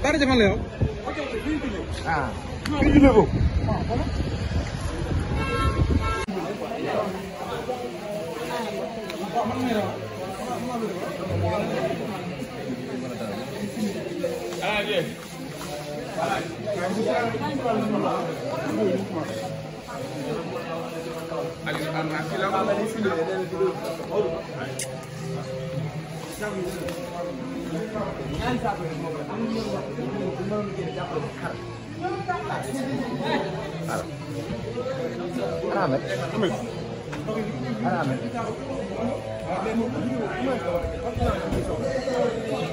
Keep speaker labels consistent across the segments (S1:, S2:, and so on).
S1: Daara Jafan la yow.
S2: ah.
S1: fii ñu ko.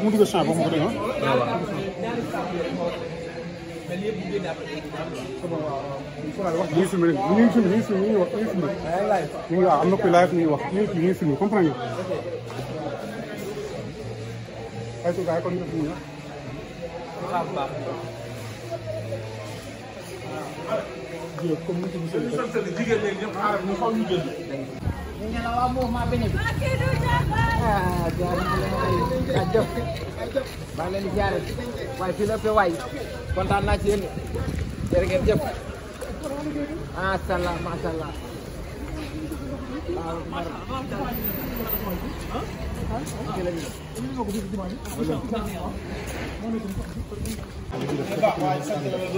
S1: mu dugg champ ba mu ko dégg ñu ngi filmé waaw am na koy live ñu ngi wax ñu ngi filmé comprendre nga ay su gaay kon ñu filmé comme ni ko gisee jigéen ñi ñëpp xaaral ñu xaw ñu jël
S2: ñu la waa mouvement bénéfice ah jaajëf maa ngi leen di jaare waaye fii la ëppee waay kontaan naa ci yéen jërë ngeen jëf macha allah macha allah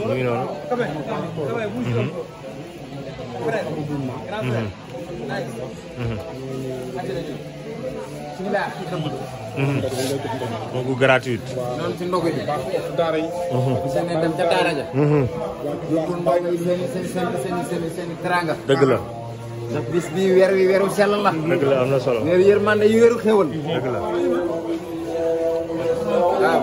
S3: mu ngi noonu. kooku gratuite.
S2: noonu ci ndogu ji. daara yi. seen dem ca daara ja. pour ndog yi seen teranga.
S3: dëgg la.
S2: ndax bis bii weer wi weeru sell la.
S3: dëgg la am na solo.
S2: weeru yërmande yi weeru xéwal.
S3: dëgg la.
S2: waaw.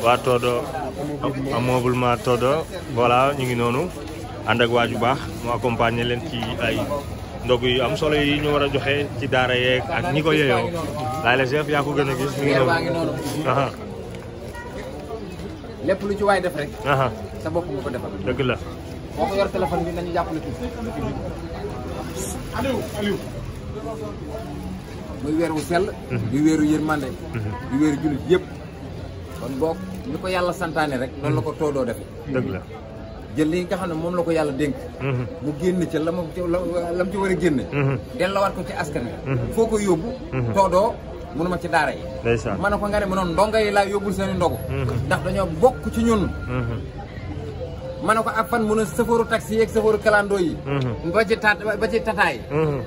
S3: waa Todo ameublement Todo voilà ñu ngi noonu ànd ak waaju baax mu accompagner leen ci ay ndog yu am solo yi ñu war a joxe ci daara yeeg ak ñi ko yeyoo laay la chef yaa ko gën a gis ñu ngi noonu.
S2: lépp lu ci waay def rek. sa bopp nga ko defal.
S3: dëgg la.
S2: boo ko yor téléphone bi nañu jàppale tuuti. Aliou. muy weer wu sell. di weeru yërmande. di weeru jullit yëpp. kon boog ni ko yàlla santaane rek. noonu la ko toodoo defe
S3: dëgg la.
S2: jël li nga xam ne moom la ko yàlla dénk. mu génn ca la mu ci war a génne. delloowaat ko ci askan wi. foo ko yóbbu. toodoo mënuma ci daara yi.
S3: ndeysaan
S2: ma ne ko nga ne ma noonu ndongo yi laa yóbbul seen i ndogu. ndax dañoo bokk ci ñun. ma ne ko ak fan mun a sëfooru taxi yeeg sëfooru kalandoo yi. ba ci tataay.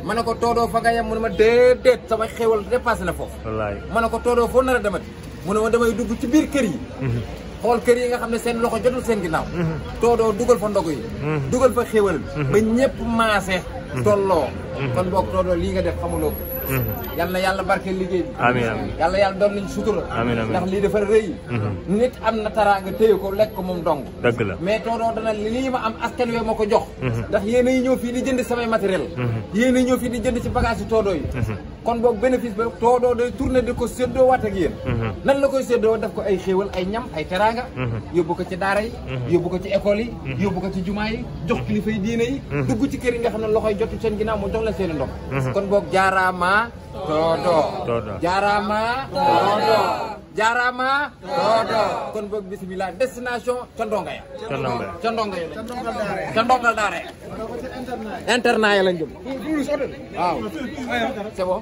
S2: ma ne ko toodoo fa nga yem mu ne ma déedéet sama xéwal dépassé na foofu.
S3: wallaay
S2: ma ne ko toodoo foo nar a demati mu ne ma damay dugg ci biir kër yi. xool kër yi nga xam ne seen loxo jotul seen ginnaaw. toodoo dugal fa ndogu yi. dugal fa xéwal. ba ñëpp maase. tolloo. kon boog toodoo lii nga def xamuloo ko. yal na yàlla barkeel liggéey bi.
S3: amiin amiin
S2: yàlla yàlla doon nañ sutura.
S3: amiin amiin
S2: ndax lii dafa rëy. nit am na taraanga téye ko lekk ko moom dong.
S3: dëgg la
S2: mais toodoo dana lii ma am askan wi ma ko jox. ndax yéen a ñëw fii di jënd samay matériel. yéen a ñëw fii di jënd ci bagage yi toodoo yi. kon boog bénéfice ba toodoo day tourné di ko séddoo waat ak yéen. nan la koy séddoo def ko ay xéewal ay ñam ay teraanga. yóbbu ko ci daara yi. yóbbu ko ci école yi. yóbbu ko ci jumaa yi jox kilifa yi diine yi. dugg ci kër yi nga xam ne loxoy jotu seen ginnaaw mu jox leen seen i ndox. kon boog jaaraama Todo jaaraama Todo jaaraama Todo kon boog bismillah destination ca ndonga ya ca ndongal daara ya internat ya lañ jëm waaw c'est bon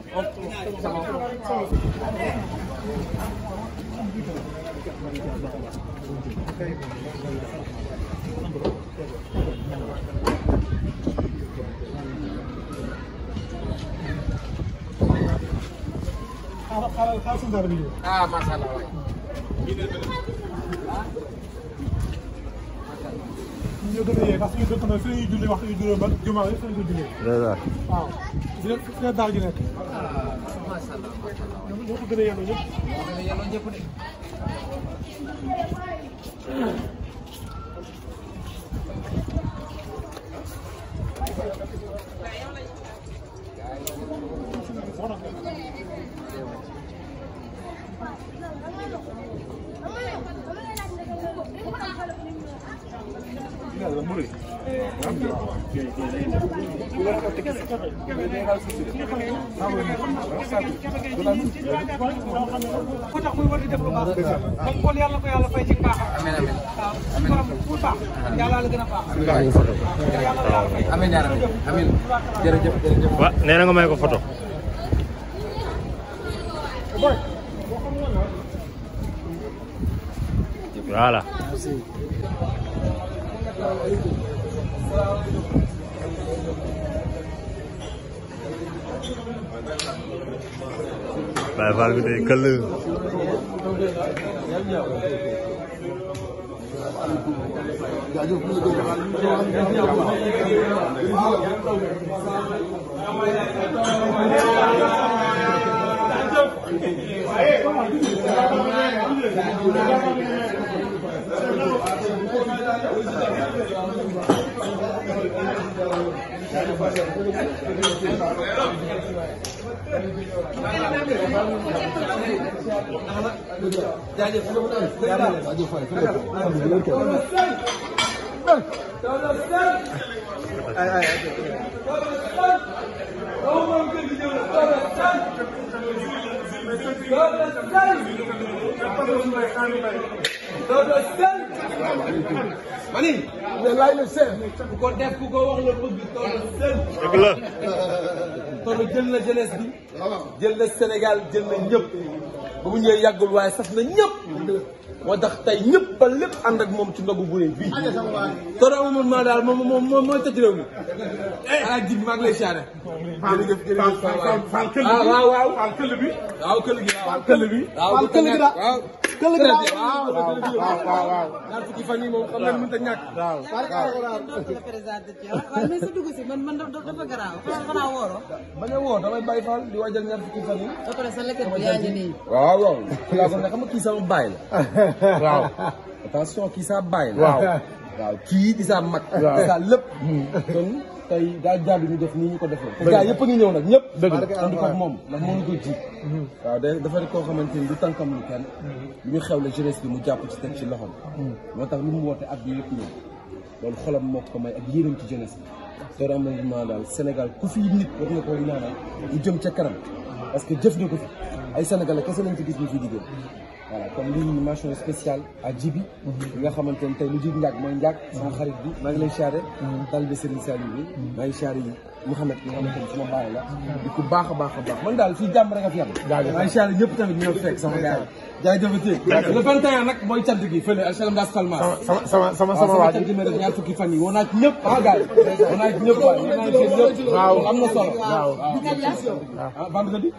S2: ah macha allah waay.
S1: ñu gën a yee parce que dëkk na fi ñuy julli waxtu yu juróom ak jumaa yi fi ñu ko jullee. waaw fi la daara ji nekk.
S2: macha allah
S1: ñoo ko gën a yelloo ñëpp.
S2: ñoo gën a yelloo ñëpp de.
S1: Yàlla tax muy war di def lu baax kon yàlla ko yàlla fay ci baaxam
S2: amiin amiin
S1: borom bu baax yàlla la gën a baax
S2: amiin yaa rabbi amiin jërëjëf jërëjëf
S3: wa nee na nga may ko photo voilà Baye Fall bi day këll
S4: mani lay le sen ku ko def ku ko wax la bëgg Todo Sen
S3: dëgg la
S4: Todo jël na jeunesse bi jël na Sénégal jël na ñëpp ba mu ñëwee yàggul waaye saf na ñëpp moo tax tey ñëpp ba lépp ànd ak moom ci ndogu bu rëy bii Todo amul maa daal moom mooy tëj réew mi alaaj ji bi maa ngi lay siyaare jërëjëf jërëjëf waaw waaw
S1: Fall këll bi
S4: waaw këll gi
S1: Fall këll bi
S4: waaw këll gi daal
S1: waaw
S4: ñaar fukki fan yi moom xam nañ mënut a ñàkk
S5: waaw mais sa dugg si man dafa garaaw xanaa wooroo.
S4: bañ a woo damay bàyyi Fall di waajal ñaar fukki fan yi.
S5: ba pare sa lekkat bi yaa ngi nii.
S4: waaw waaw. laa ko ne xam nga kii sama baay la. waaw. attention kii saa baay la. waaw. waaw kii di saa mag. waaw di saa lépp. kon tey daa jaadu ñu def nii ñu ko defee. te gars yëpp a ngi ñëw nag ñëpp. dëgg la ànd ko ak moom ndax moo ñu koy ji. waaw dafa ne koo xamante ni du tànkam lu kenn. lu ñu xew la jeunesse bi mu jàpp ci teg ci loxoom. moo tax lu mu woote at bi yëpp ñëw. loolu xolam moo ko may ak yéenam ci jeunesse bi. Todo Aménagement daal Sénégal ku fi nit war nga koo ñaanal ñu jëm ca kanam parce que jëf na ko fi ay sénégalais kese lañ ci gis ñu fi liggéey voilà comme lii mention spéciale à Djibi bi nga xamante ne tey lu jig njàg mooy njàg sama xarit bi maa ngi lay siyaare talibé Serigne Saliou bi maa ngi siyaare yi Mouhamed bi nga xamante ne sama baay la di ku baax a baax a baax man daal fii jàmm rek a fi am maa ngi siyaare ñëpp tamit ñoo fekk sama gars yi jaajëfatee le 21 nag mooy cant gi fële HLM Das Palmas sama waa ji ma def ñaar fukki fan yi woo naa ci ñëpp gars yi woo naa ci ñëpp waay woo naa ci ñëpp waaw am na solo waaw vendredi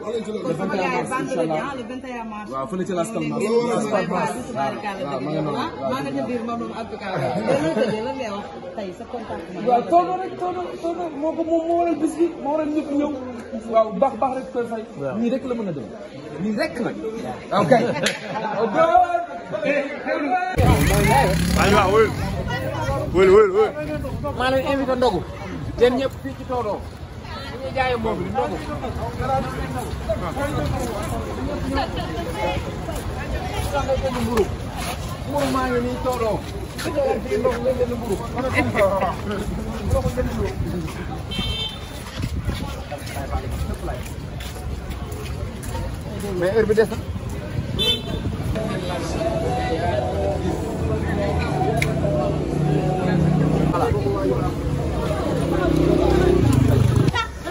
S4: le 21 mars inchallah
S5: le 21 mars.
S4: waaw fële ci Das Palmas
S5: maa nga ca biir moom en tout cas. lan ngay wax tey sa contact.
S4: waaw Todo rek Todo moo ko moom moo waral bis bi moo waral ñëpp ñëw waaw baax rek koy fay nii rek la mën a dem nii rek nag ok
S3: waaw wël
S2: maa leen invité ndogu yéen ñëpp fii ci Todo ñu ngi jaayee mobile ndogu mburu maa ngi nii Todo fii ndogu nga jënd mburu mais heure bi des na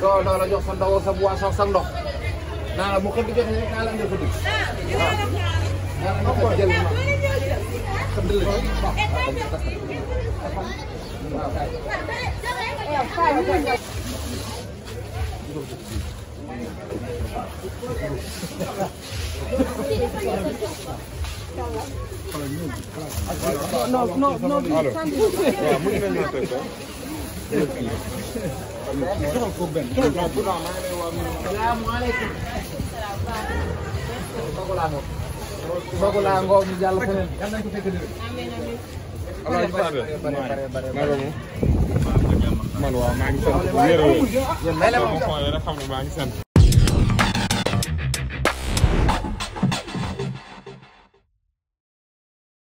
S2: doo la jox sa ndox sa boisson sa ndox naa la bu xëdd jotee rek naa la andil xëdd waaw naa la nga jël ma xëdd la Ndogu laa ngoo ñu jàll feneen yàlla nañ ko fekk déwén.
S1: man waaw maa ngi sant.